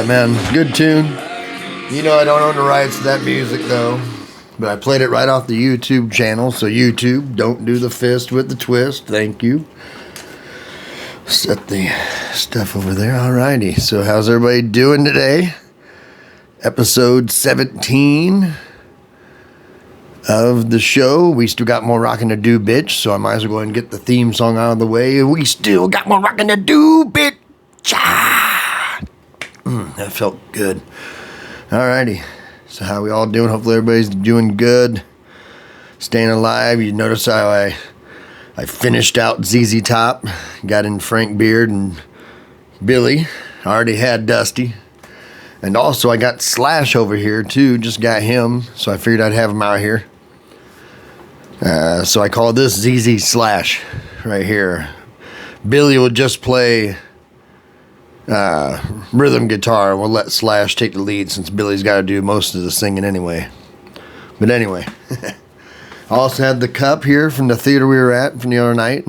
Yeah, man, good tune. You know I don't own the rights to that music, though. But I played it right off the YouTube channel, so YouTube, don't do the fist with the twist. Thank you. Set the stuff over there. Alrighty, so how's everybody doing today? Episode 17 of the show. We still got more rockin' to do, bitch, so I might as well go ahead and get the theme song out of the way. We still got more rockin' to do, bitch. That felt good. Alrighty, so how we all doing? Hopefully everybody's doing good, staying alive. You notice how I finished out ZZ Top, got in Frank Beard and Billy. I already had Dusty. And also I got Slash over here too, just got him, so I figured I'd have him out here. So I call this ZZ Slash right here. Billy will just play rhythm guitar, and we'll let Slash take the lead since Billy's got to do most of the singing anyway. But anyway, I also had the cup here from the theater we were at from the other night.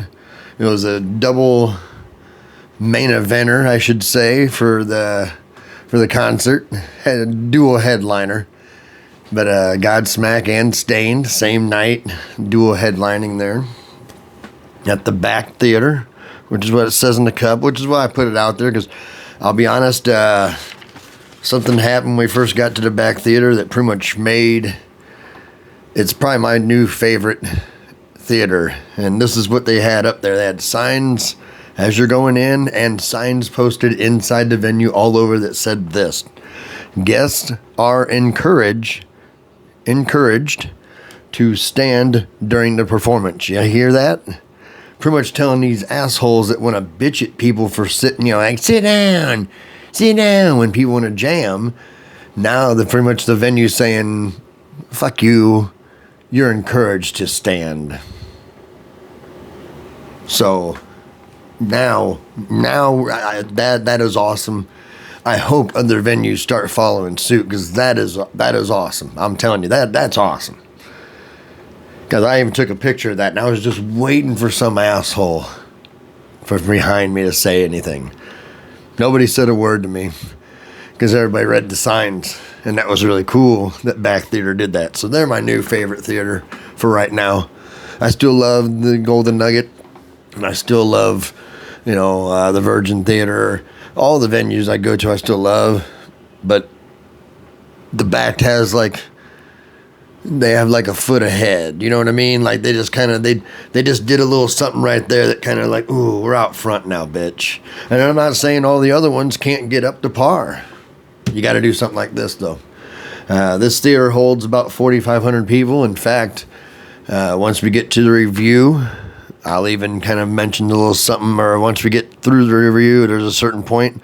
It was a double main eventer, I should say, for the concert. Had a dual headliner, but Godsmack and Staind, same night, dual headlining there at the back theater, which is what it says in the cup, which is why I put it out there, because I'll be honest, something happened when we first got to the back theater that pretty much made, it's probably my new favorite theater, and this is what they had up there. They had signs as you're going in, and signs posted inside the venue all over that said this: guests are encouraged to stand during the performance. You hear that? Pretty much telling these assholes that want to bitch at people for sitting, like, sit down when people want to jam. Now pretty much the venue saying, fuck you, you're encouraged to stand. So now that is awesome. I hope other venues start following suit, because that is awesome. I'm telling you, that's awesome. Because I even took a picture of that, and I was just waiting for some asshole from behind me to say anything. Nobody said a word to me, because everybody read the signs, and that was really cool that Back Theater did that. So they're my new favorite theater for right now. I still love the Golden Nugget, and I still love, the Virgin Theater. All the venues I go to I still love, but the Back has they have a foot ahead, you know what I mean? Like they just they just did a little something right there that kind of ooh, we're out front now, bitch. And I'm not saying all the other ones can't get up to par. You got to do something like this though. This theater holds about 4,500 people. In fact, once we get to the review, I'll even kind of mention a little something, or once we get through the review, there's a certain point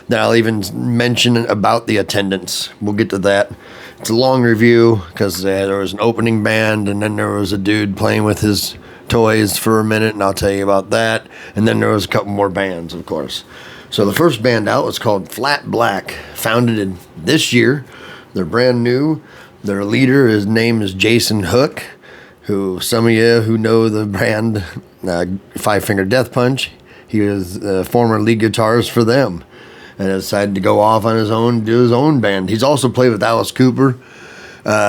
that I'll even mention about the attendance. We'll get to that. It's a long review because there was an opening band, and then there was a dude playing with his toys for a minute, and I'll tell you about that. And then there was a couple more bands, of course. So the first band out was called Flat Black, founded in this year. They're brand new. Their leader, his name is Jason Hook, who some of you who know the band Five Finger Death Punch, he was the former lead guitarist for them, and decided to go off on his own, do his own band. He's also played with Alice Cooper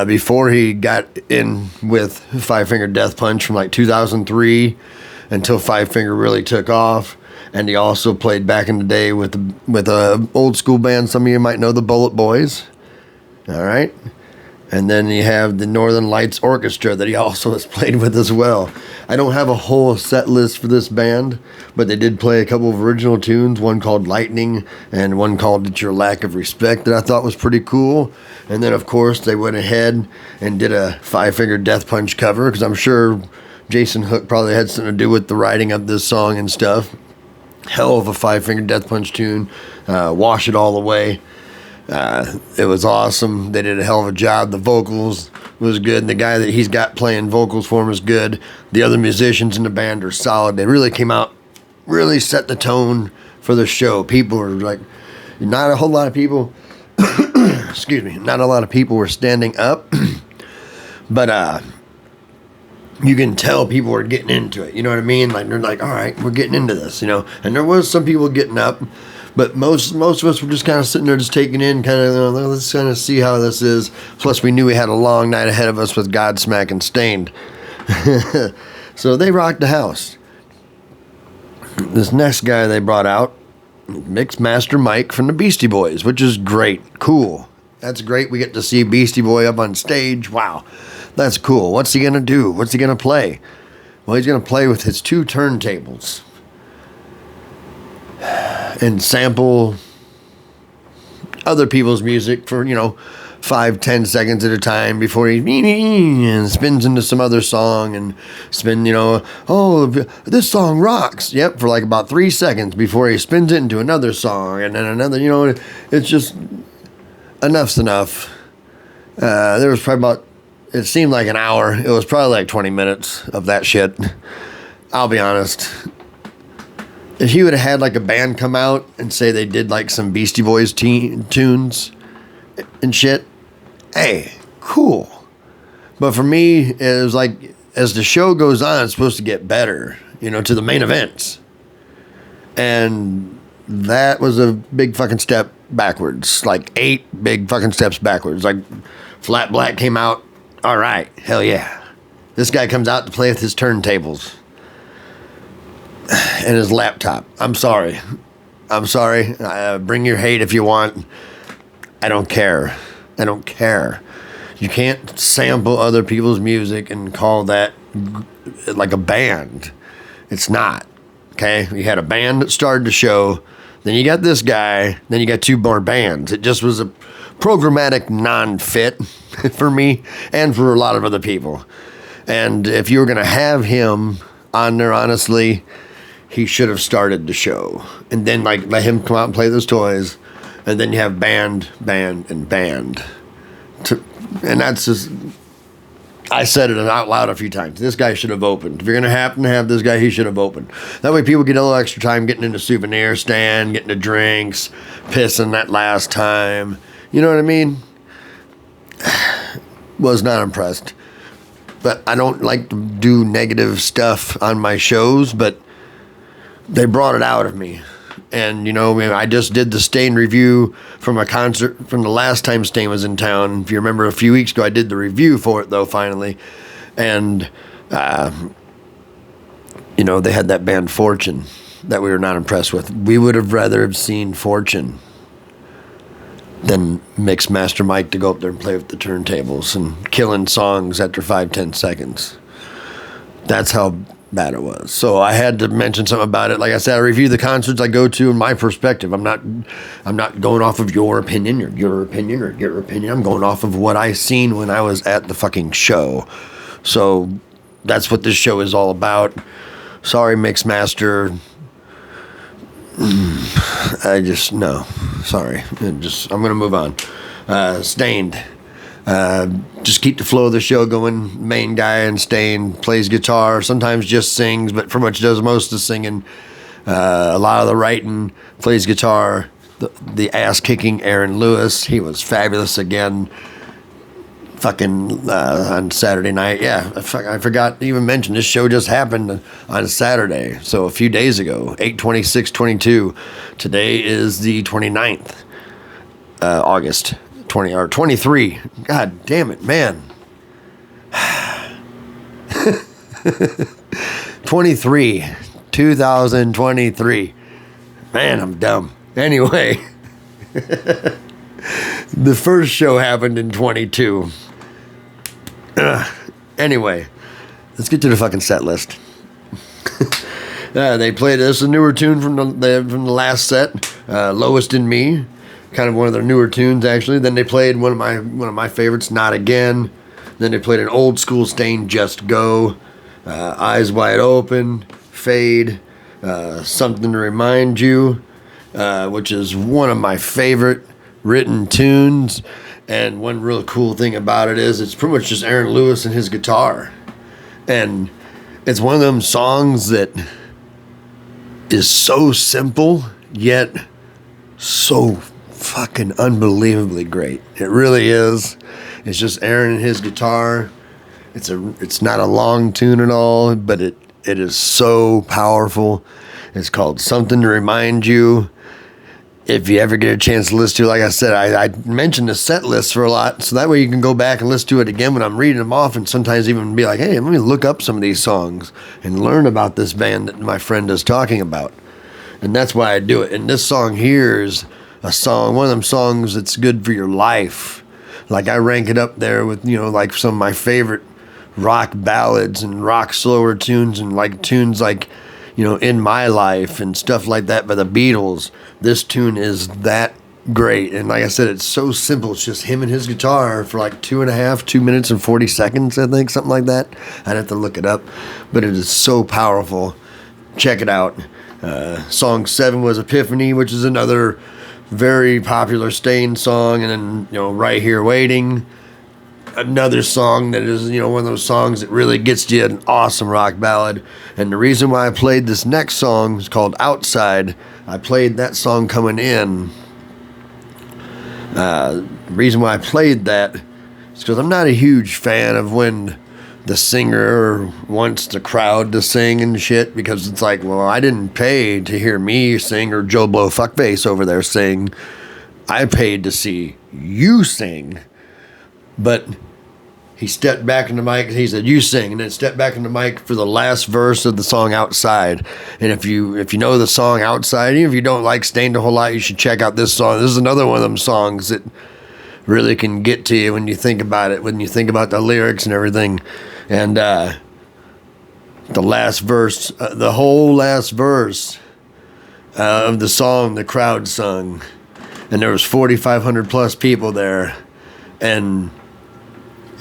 before he got in with Five Finger Death Punch from 2003 until Five Finger really took off. And he also played back in the day with a old school band. Some of you might know the Bullet Boys. All right. And then you have the Northern Lights Orchestra that he also has played with as well. I don't have a whole set list for this band, but they did play a couple of original tunes, one called Lightning and one called It's Your Lack of Respect, that I thought was pretty cool. And then, of course, they went ahead and did a Five Finger Death Punch cover, because I'm sure Jason Hook probably had something to do with the writing of this song and stuff. Hell of a Five Finger Death Punch tune. Wash It All Away. It was awesome. They did a hell of a job. The vocals was good. And the guy that he's got playing vocals for him is good. The other musicians in the band are solid. They really came out, really set the tone for the show. People were not a whole lot of people, excuse me, not a lot of people were standing up, but you can tell people were getting into it. You know what I mean? They're all right, we're getting into this, And there was some people getting up, But most of us were just kind of sitting there, just taking in, kind of, let's kind of see how this is. Plus, we knew we had a long night ahead of us with Godsmack and Staind. So they rocked the house. This next guy they brought out, Mixed Master Mike from the Beastie Boys, which is great. Cool. That's great. We get to see Beastie Boy up on stage. Wow. That's cool. What's he going to do? What's he going to play? Well, he's going to play with his 2 turntables and sample other people's music for, 5-10 seconds at a time before he and spins into some other song and oh, this song rocks. Yep, for like about 3 seconds before he spins it into another song and then another, it's just enough's enough. There was probably about, it seemed like an hour. It was probably like 20 minutes of that shit. I'll be honest. If he would have had like a band come out and say they did like some Beastie Boys tunes and shit, hey, cool. But for me, it was like, as the show goes on, it's supposed to get better, to the main events. And that was a big fucking step backwards. Like 8 big fucking steps backwards. Like Flat Black came out, all right, hell yeah. This guy comes out to play with his turntables and his laptop. I'm sorry. Bring your hate if you want. I don't care. You can't sample other people's music and call that like a band. It's not. Okay? You had a band that started the show. Then you got this guy. Then you got 2 more bands. It just was a programmatic non-fit for me and for a lot of other people. And if you were going to have him on there, honestly, he should have started the show. And then let him come out and play those toys. And then you have band. And that's just, I said it out loud a few times. This guy should have opened. If you're going to happen to have this guy, he should have opened. That way people get a little extra time getting into souvenir stand, getting the drinks, pissing that last time. You know what I mean? Was not impressed. But I don't like to do negative stuff on my shows, but they brought it out of me. And, I just did the Staind review from a concert from the last time Staind was in town. If you remember a few weeks ago, I did the review for it, though, finally. And, they had that band Fortune that we were not impressed with. We would have rather have seen Fortune than Mixed Master Mike to go up there and play with the turntables and killing songs after 5-10 seconds. That's how bad it was. So I had to mention something about it. Like I said, I review the concerts I go to in my perspective. I'm not going off of your opinion or your opinion or your opinion. I'm going off of what I seen when I was at the fucking show. So that's what this show is all about. Sorry, Mixmaster. No. Sorry. I'm going to move on. Staind. Just keep the flow of the show going. Main guy in Staind plays guitar, sometimes just sings, but pretty much does most of the singing. A lot of the writing, plays guitar. The ass-kicking Aaron Lewis, he was fabulous again. Fucking on Saturday night. Yeah, I forgot to even mention this show just happened on Saturday, so a few days ago, 8/26/22. Today is the 29th, August. 23. God damn it, man. 23. 2023. Man, I'm dumb. Anyway. The first show happened in 22. Anyway. Let's get to the fucking set list. They played this a newer tune from the last set. Lowest in Me. Kind of one of their newer tunes, actually. Then they played one of my favorites, Not Again. Then they played an old school Staind, Just Go, Eyes Wide Open, Fade, Something to Remind You, which is one of my favorite written tunes. And one real cool thing about it is it's pretty much just Aaron Lewis and his guitar. And it's one of them songs that is so simple, yet so fucking unbelievably great. It really is. It's just Aaron and his guitar. It's not a long tune at all, but it is so powerful. It's called Something to Remind You. if you ever get a chance to listen to it, like I said, I mentioned the set list for a lot, so that way you can go back and listen to it again when I'm reading them off, and sometimes even be like, hey, let me look up some of these songs and learn about this band that my friend is talking about. And that's why I do it. And this song here is a song, one of them songs that's good for your life. Like, I rank it up there with, like some of my favorite rock ballads and rock slower tunes, and like tunes like, In My Life and stuff like that by the Beatles. This tune is that great. And like I said, it's so simple. It's just him and his guitar for like 2 minutes and 40 seconds, I think, something like that. I'd have to look it up, but it is so powerful. Check it out. Song 7 was Epiphany, which is another very popular Staind song. And then, Right Here Waiting, another song that is, one of those songs that really gets you, an awesome rock ballad. And the reason why I played this next song is called Outside. I played that song coming in. The reason why I played that is because I'm not a huge fan of when the singer wants the crowd to sing and shit, because it's like, well, I didn't pay to hear me sing or Joe Blow Fuckface over there sing. I paid to see you sing. But he stepped back in the mic and he said, you sing, and then stepped back in the mic for the last verse of the song Outside. And if you know the song Outside, even if you don't like Staind a whole lot, you should check out this song. This is another one of them songs that really can get to you when you think about it, when you think about the lyrics and everything. And the last verse, the whole last verse of the song, the crowd sung, and there was 4,500 plus people there, and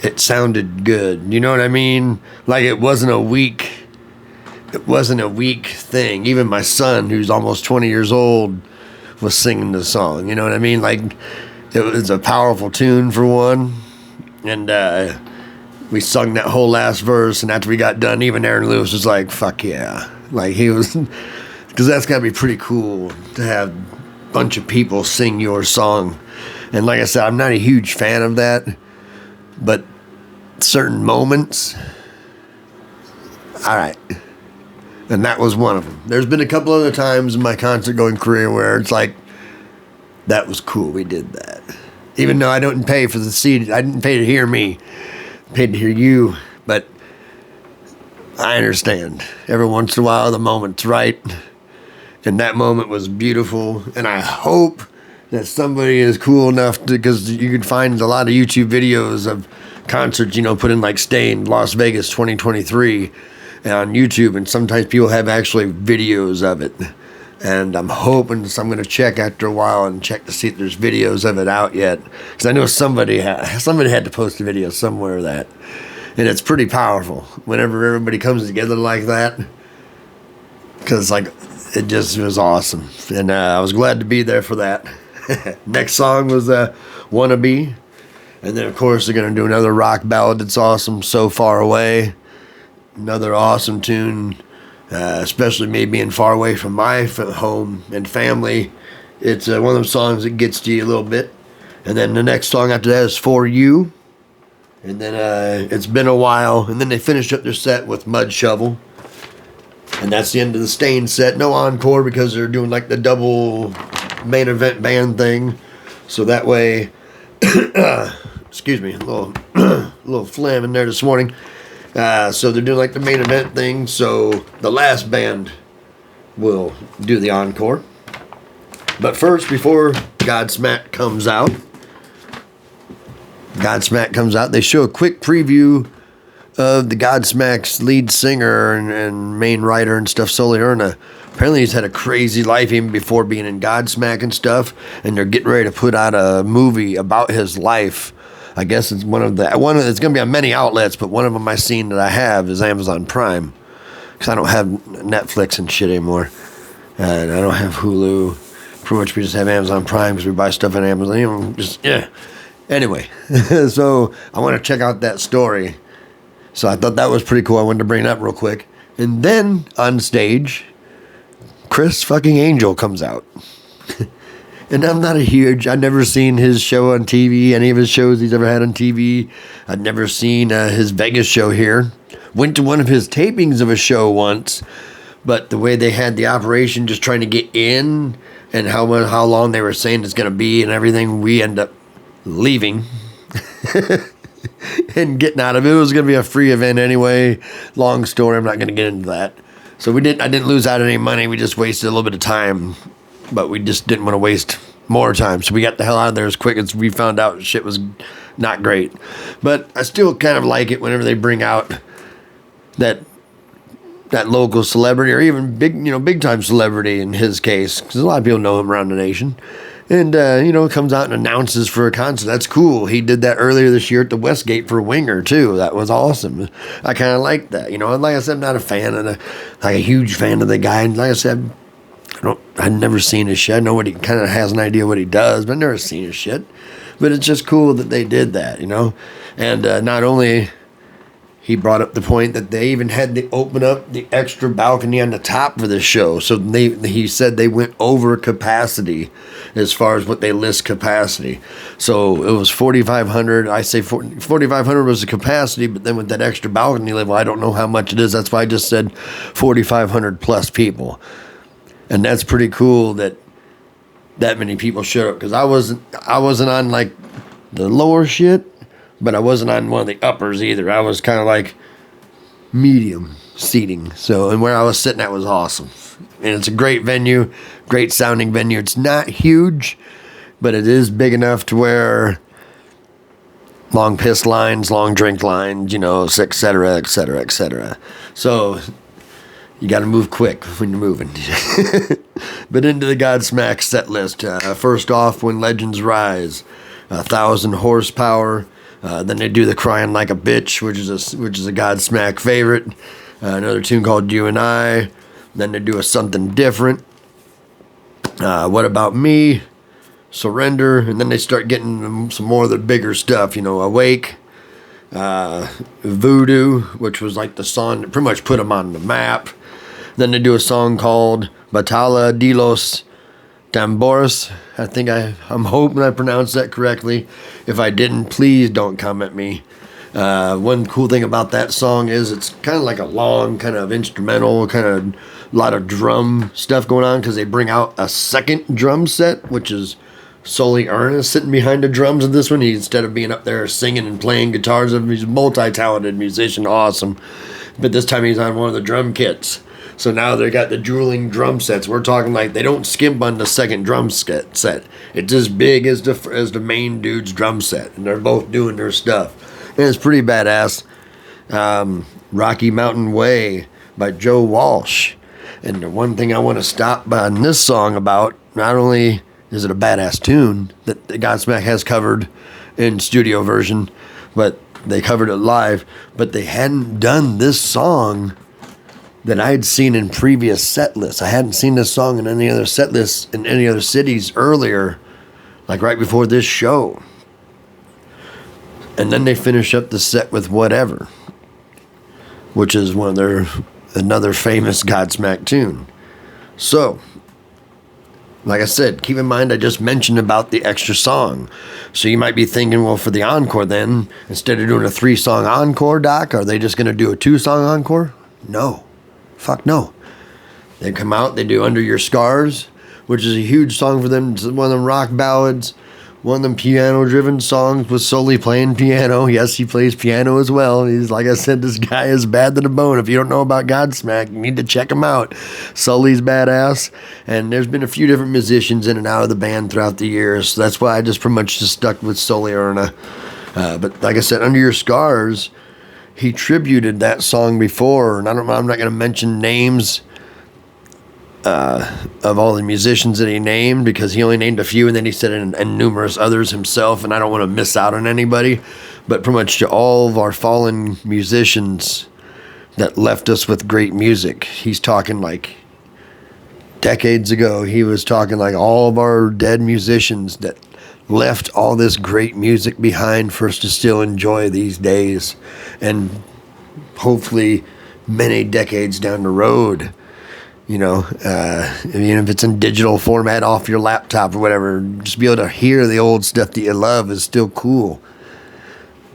it sounded good. You know what I mean? Like, it wasn't a weak thing. Even my son, who's almost 20 years old, was singing the song. You know what I mean? Like, it was a powerful tune for one. And we sung that whole last verse, and after we got done, even Aaron Lewis was like, fuck yeah. Like, he was, because that's got to be pretty cool to have a bunch of people sing your song. And like I said, I'm not a huge fan of that, but certain moments, all right. And that was one of them. There's been a couple other times in my concert going career where it's like, that was cool, we did that. Even though I didn't pay for the seat, I didn't pay to hear me, I paid to hear you. But I understand. Every once in a while, the moment's right. And that moment was beautiful. And I hope that somebody is cool enough to, because you can find a lot of YouTube videos of concerts, put in like Staind Las Vegas 2023 on YouTube, and sometimes people have actually videos of it. And I'm hoping, so I'm going to check after a while and check to see if there's videos of it out yet, because I know somebody had to post a video somewhere of that, and it's pretty powerful whenever everybody comes together like that, because like it just was awesome, and I was glad to be there for that. Next song was Wannabe. And then, of course, they're going to do another rock ballad that's awesome, So Far Away. Another awesome tune, especially me being far away from my home and family. It's one of those songs that gets to you a little bit. And then the next song after that is For You. And then It's Been a While. And then they finished up their set with Mud Shovel. And that's the end of the Staind set. No encore, because they're doing like the double main event band thing. So that way... excuse me, a little phlegm in there this morning. So they're doing like the main event thing. So the last band will do the encore. But first, before Godsmack comes out, they show a quick preview of the Godsmack's lead singer and main writer and stuff, Sully Erna. Apparently he's had a crazy life even before being in Godsmack and stuff, and they're getting ready to put out a movie about his life. I guess it's it's going to be on many outlets, but one of them I seen that I have is Amazon Prime, because I don't have Netflix and shit anymore, and I don't have Hulu. Pretty much we just have Amazon Prime because we buy stuff on Amazon. Anyway, so I want to check out that story. So I thought that was pretty cool. I wanted to bring it up real quick. And then on stage, Chris fucking Angel comes out. And I'm not I've never seen his show on TV, any of his shows he's ever had on TV. I'd never seen his Vegas show here. Went to one of his tapings of a show once, but the way they had the operation just trying to get in and how long they were saying it's going to be and everything, we end up leaving and getting out of it. It was going to be a free event anyway. Long story. I'm not going to get into that. So I didn't lose out on any money. We just wasted a little bit of time, but we just didn't want to waste more time. So we got the hell out of there as quick as we found out shit was not great. But I still kind of like it whenever they bring out that local celebrity, or even big time celebrity in his case, because a lot of people know him around the nation. And, comes out and announces for a concert. That's cool. He did that earlier this year at the Westgate for Winger, too. That was awesome. I kind of like that. And like I said, I'm not a huge fan of the guy. And like I said, I've never seen his shit. I know kind of has an idea what he does, but I've never seen his shit. But it's just cool that they did that, And not only... He brought up the point that they even had to open up the extra balcony on the top for the show. So he said they went over capacity as far as what they list capacity. So it was 4,500. I say 4,500 was the capacity, but then with that extra balcony level, I don't know how much it is. That's why I just said 4,500 plus people. And that's pretty cool that many people showed up, because I wasn't on like the lower shit. But I wasn't on one of the uppers either. I was kind of like medium seating. So, and where I was sitting at was awesome. And it's a great venue, great sounding venue. It's not huge, but it is big enough to where long piss lines, long drink lines, et cetera, et cetera, et cetera. So you got to move quick when you're moving. But into the Godsmack set list. First off, When Legends Rise, 1,000 horsepower. Then they do the Crying Like a Bitch, which is a Godsmack favorite. Another tune called You and I. Then they do a Something Different. What About Me? Surrender. And then they start getting some more of the bigger stuff. Awake. Voodoo, which was like the song that pretty much put them on the map. Then they do a song called Batalla de los Tambores. I'm hoping I pronounced that correctly. If I didn't, please don't come at me. One cool thing about that song is it's kind of like a long kind of instrumental, kind of a lot of drum stuff going on, because they bring out a second drum set, which is solely Ernest sitting behind the drums in this one. Instead of being up there singing and playing guitars, he's a multi-talented musician, awesome. But this time he's on one of the drum kits. So now they got the dueling drum sets. We're talking like they don't skimp on the second drum set. It's as big as the main dude's drum set, and they're both doing their stuff. And it's pretty badass. Rocky Mountain Way by Joe Walsh. And the one thing I want to stop on this song about, not only is it a badass tune that the Godsmack has covered in studio version, but they covered it live, but they hadn't done this song that I had seen in previous set lists. I hadn't seen this song in any other set lists in any other cities earlier, like right before this show. And then they finish up the set with Whatever, which is another famous Godsmack tune. So, like I said, keep in mind I just mentioned about the extra song. So you might be thinking, well, for the encore then, instead of doing a 3-song encore, Doc, are they just going to do a 2-song encore? No. Fuck no. They come out, they do Under Your Scars, which is a huge song for them. It's one of them rock ballads, one of them piano-driven songs with Sully playing piano. Yes, he plays piano as well. He's, like I said, this guy is bad to the bone. If you don't know about Godsmack, you need to check him out. Sully's badass, and there's been a few different musicians in and out of the band throughout the years, so that's why I just pretty much just stuck with Sully Erna. But like I said, Under Your Scars, he tributed that song before, and I'm not going to mention names of all the musicians that he named, because he only named a few, and then he said and numerous others himself, and I don't want to miss out on anybody, but pretty much to all of our fallen musicians that left us with great music. He's talking like decades ago. He was talking like all of our dead musicians that left all this great music behind for us to still enjoy these days, and hopefully many decades down the road, even if it's in digital format off your laptop or whatever, just be able to hear the old stuff that you love is still cool,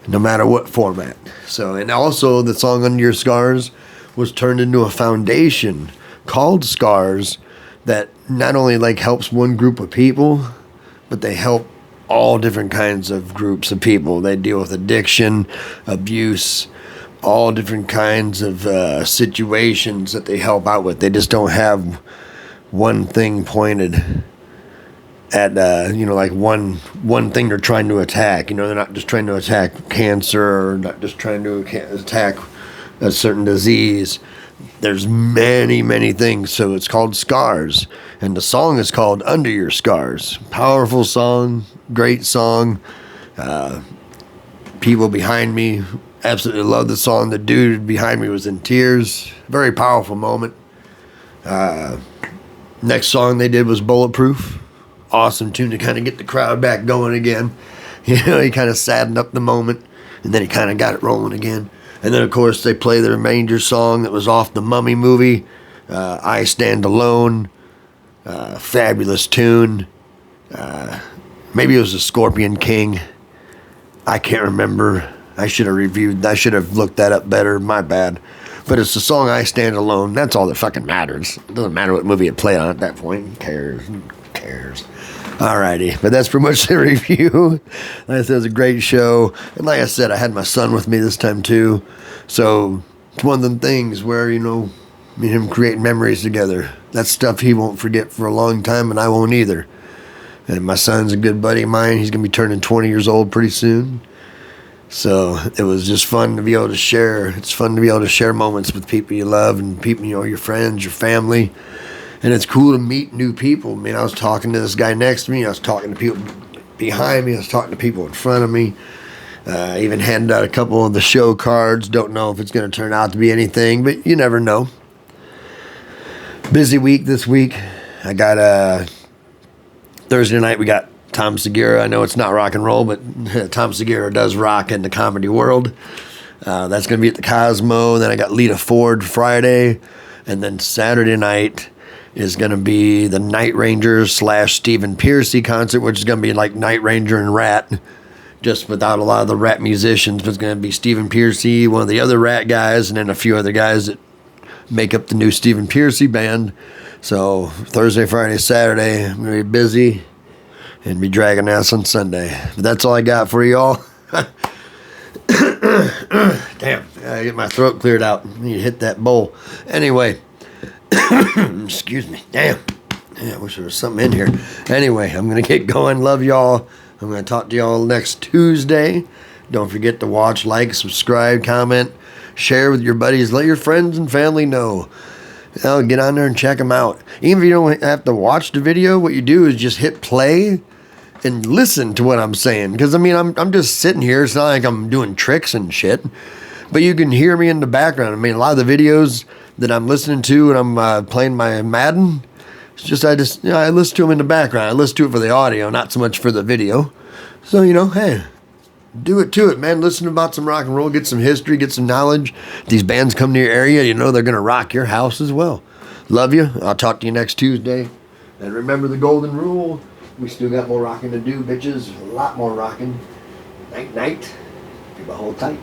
no matter what format. So, and also the song Under Your Scars was turned into a foundation called Scars that not only like helps one group of people, but they help all different kinds of groups of people. They deal with addiction, abuse, all different kinds of situations that they help out with. They just don't have one thing pointed at like one thing they're trying to attack. They're not just trying to attack cancer, or not just trying to attack a certain disease. There's many things. So it's called Scars, and the song is called Under Your Scars. Powerful song, great song. People behind me absolutely love the song. The dude behind me was in tears. Very powerful moment. Next song they did was Bulletproof. Awesome tune to kind of get the crowd back going again. He kind of saddened up the moment, and then he kind of got it rolling again. And then, of course, they play their major song that was off the Mummy movie, I Stand Alone. Fabulous tune. Maybe it was the Scorpion King. I can't remember. I should have looked that up better. My bad. But it's the song I Stand Alone. That's all that fucking matters. It doesn't matter what movie it played on at that point. Who cares? Alrighty, but that's pretty much the review. Like I said, it was a great show. And like I said, I had my son with me this time too. So it's one of them things where, me and him create memories together. That's stuff he won't forget for a long time, and I won't either. And my son's a good buddy of mine. He's going to be turning 20 years old pretty soon. So it was just fun to be able to share. It's fun to be able to share moments with people you love and people, your friends, your family. And it's cool to meet new people. I was talking to this guy next to me. I was talking to people behind me. I was talking to people in front of me. I even handed out a couple of the show cards. Don't know if it's going to turn out to be anything, but you never know. Busy week this week. I got Thursday night we got Tom Segura. I know it's not rock and roll, but Tom Segura does rock in the comedy world. That's going to be at the Cosmo. Then I got Lita Ford Friday. And then Saturday night is going to be the Night Rangers / Stephen Pearcy concert, which is going to be like Night Ranger and Rat, just without a lot of the Rat musicians. But it's going to be Stephen Pearcy, one of the other Rat guys, and then a few other guys that make up the new Stephen Pearcy band. So Thursday, Friday, Saturday, I'm going to be busy and be dragging ass on Sunday. But that's all I got for y'all. Damn, I gotta get my throat cleared out. I need to hit that bowl. Anyway, excuse me. Damn. I wish there was something in here. Anyway, I'm going to get going. Love y'all. I'm going to talk to y'all next Tuesday. Don't forget to watch, like, subscribe, comment, share with your buddies. Let your friends and family know. Get on there and check them out. Even if you don't have to watch the video, what you do is just hit play and listen to what I'm saying. Because, I'm just sitting here. It's not like I'm doing tricks and shit. But you can hear me in the background. A lot of the videos that I'm listening to when I'm playing my Madden, it's just I listen to them in the background. I listen to it for the audio, not so much for the video. So, hey, do it to it, man. Listen about some rock and roll, get some history, get some knowledge. If these bands come to your area, they're going to rock your house as well. Love you. I'll talk to you next Tuesday. And remember the golden rule. We still got more rocking to do, bitches. A lot more rocking. Night, night. Keep a hold tight.